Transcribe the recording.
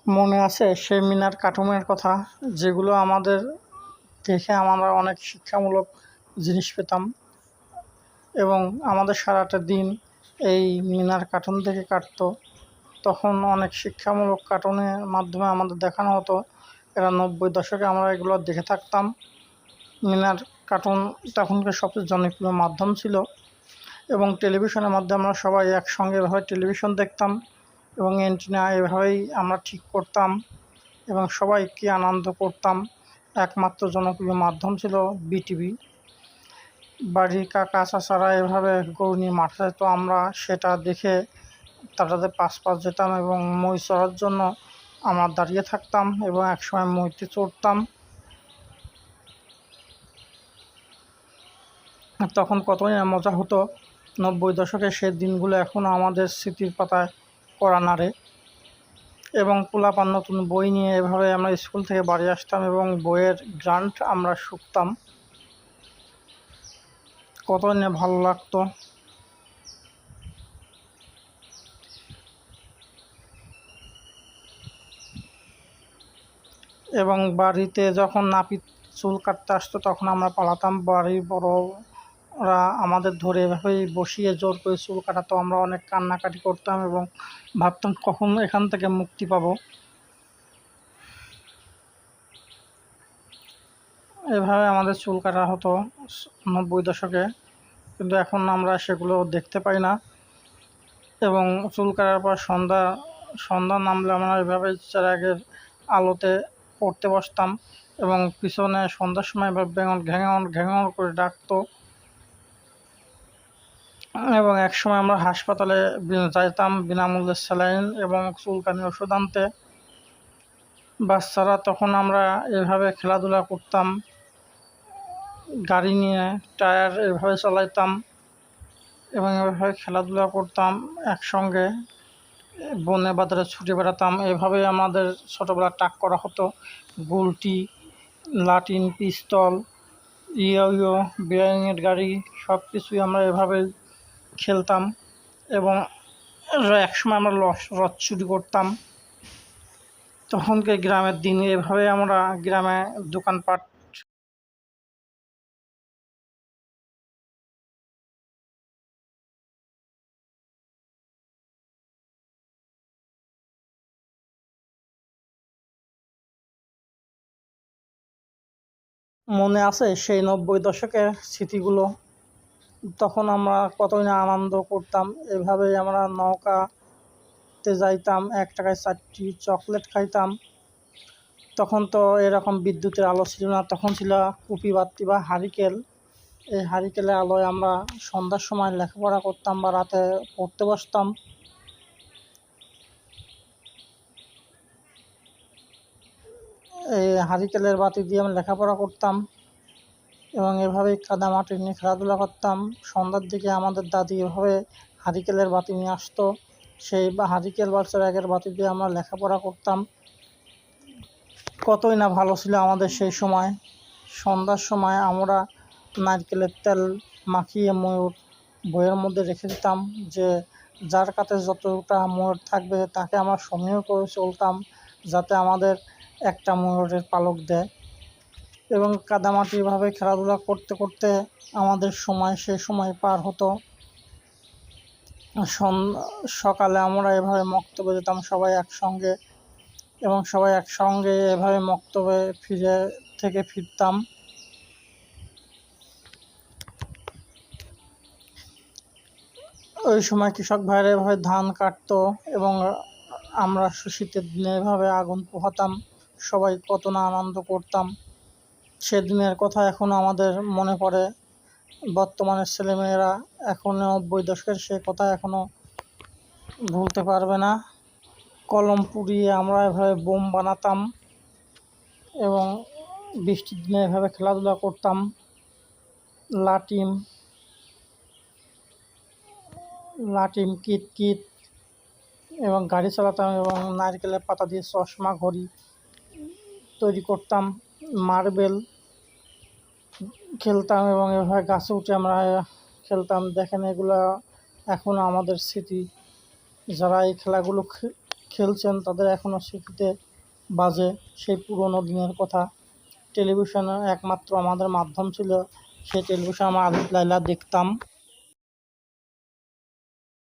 মনে আছে সেই মিনার কার্টুনের কথা, যেগুলো আমাদের দেখে আমরা অনেক শিক্ষামূলক জিনিস পেতাম এবং আমাদের সারাটা দিন এই মিনার কার্টুন থেকে কাটতো। তখন অনেক শিক্ষামূলক কার্টুনের মাধ্যমে আমাদের দেখানো হতো। এরা 90 দশকে আমরা এগুলো দেখে থাকতাম। মিনার কার্টুন তখনকার সবচেয়ে জনপ্রিয় মাধ্যম ছিল এবং টেলিভিশনের মাধ্যমে আমরা সবাই একসঙ্গে এভাবে টেলিভিশন দেখতাম এবং অ্যান্টেনা এভাবেই আমরা ঠিক করতাম এবং সবাই কি আনন্দ করতাম। একমাত্র জনপ্রিয় মাধ্যম ছিল বিটিভি। বাড়ির কাকা চাচারা এভাবে গরু নিয়ে মাঠে যেত, আমরা সেটা দেখে তাদের পাশ যেতাম এবং মই চড়ার জন্য আমরা দাঁড়িয়ে থাকতাম এবং একসময় মইতে চড়তাম। তখন কতই না মজা হতো। 90 দশকে সেই দিনগুলো এখনও আমাদের স্মৃতির পাতায় কড়া নাড়ে। এবং পোলাপান নতুন বই নিয়ে এভাবে আমরা স্কুল থেকে বাড়ি আসতাম এবং বইয়ের গ্রান্ট আমরা শুকতাম। কতই না ভালো লাগতো। এবং বাড়িতে যখন নাপিত চুল কাটতে আসতো তখন আমরা পালাতাম। বাড়ির বড়রা আমাদের ধরে এভাবেই বসিয়ে জোর করে চুল কাটাতো। আমরা অনেক কান্নাকাটি করতাম এবং ভাবতাম কখন এখান থেকে মুক্তি পাবো। এভাবে আমাদের চুল কাটা হতো 90 দশকে, কিন্তু এখন আমরা সেগুলো দেখতে পাই না। এবং চুল কাটার পর সন্ধ্যা নামলে আমরা এভাবে চিরাগের আলোতে পড়তে বসতাম এবং পিছনে সন্ধ্যার সময় ঘ্যাঙর ঘ্যাঙর করে ডাকতো। এবং একসময় আমরা হাসপাতালে যাইতাম বিনামূল্যে স্যালাইন এবং চুলকানি ওষুধ আনতে। বাচ্চারা তখন আমরা এভাবে খেলাধুলা করতাম, গাড়ি নিয়ে টায়ার এভাবে চালাইতাম এবং এভাবে খেলাধুলা করতাম একসঙ্গে। বনে বাজারে ছুটে বেড়াতাম। এভাবেই আমাদের ছোটোবেলা টাক করা হতো। গুলটি, লাটিম, পিস্তল, ইয়ো, বিয়ারিংয়ের গাড়ি সব কিছুই আমরা এভাবে খেলতাম এবং একসময় আমরা রথ চুরি করতাম। তখনকে গ্রামের দিনে এভাবে আমরা গ্রামে দোকানপাট মনে আছে সেই 90 দশকের স্মৃতিগুলো। তখন আমরা কতই না আনন্দ করতাম। এভাবেই আমরা নৌকাতে যাইতাম, 1 টাকায় 4টি চকলেট খাইতাম। তখন তো এরকম বিদ্যুতের আলো ছিল না, তখন ছিল কুপি বাতি বা হারিকেল। এই হারিকেলের আলোয় আমরা সন্ধ্যার সময় লেখাপড়া করতাম বা রাতে পড়তে বসতাম। এই হারিকেলের বাতি দিয়ে আমরা লেখাপড়া করতাম এবং এভাবেই কাদামাটি নিয়ে খেলাধুলা করতাম। সন্ধ্যার দিকে আমাদের দাদি এভাবে হারিকেলের বাতি নিয়ে আসতো, সেই হারিকেল বা চেরাগের বাতি দিয়ে আমরা লেখাপড়া করতাম। কতই না ভালো ছিল আমাদের সেই সময়। সন্ধ্যার সময় আমরা নারকেলের তেল মাখিয়ে ময়ূর বইয়ের মধ্যে রেখে দিতাম, যে যার কাছে যতটা ময়ূর থাকবে তাকে আমরা সমীহ করে চলতাম যাতে আমাদের একটা ময়ূরের পালক দেয়। এবং কাদামাটিভাবে খেলাধুলা করতে করতে আমাদের সেই সময় পার হতো। সকালে আমরা এভাবে মক্তবে যেতাম সবাই একসঙ্গে এবং সবাই একসঙ্গে এভাবে মক্তবে ফিরতাম। ওই সময় কৃষক ভাইরা এভাবে ধান কাটতো এবং আমরা শীতের দিনে এভাবে আগুন পোহাতাম, সবাই কত না আনন্দ করতাম। সেদিনের কথা এখনও আমাদের মনে পড়ে। বর্তমানের ছেলেমেয়েরা এখন 90 দশকের সে কথা এখনও ভুলতে পারবে না। কলম পুড়িয়ে আমরা এভাবে বোম বানাতাম এবং বৃষ্টির দিনে এভাবে খেলাধুলা করতাম। লাটিম, কিতকিত এবং গাড়ি চালাতাম এবং নারকেলের পাতা দিয়ে চশমা, ঘড়ি তৈরি করতাম। মার্বেল খেলতাম এবং এভাবে গাছে উঠে আমরা খেলতাম। দেখেন, এগুলো এখনও আমাদের স্মৃতি। যারা এই খেলাগুলো খেলছেন তাদের এখনও স্মৃতিতে বাজে সেই পুরনো দিনের কথা। টেলিভিশনে একমাত্র আমাদের মাধ্যম ছিল, সেই টেলিভিশন আমরা আলিফ লায়লা দেখতাম।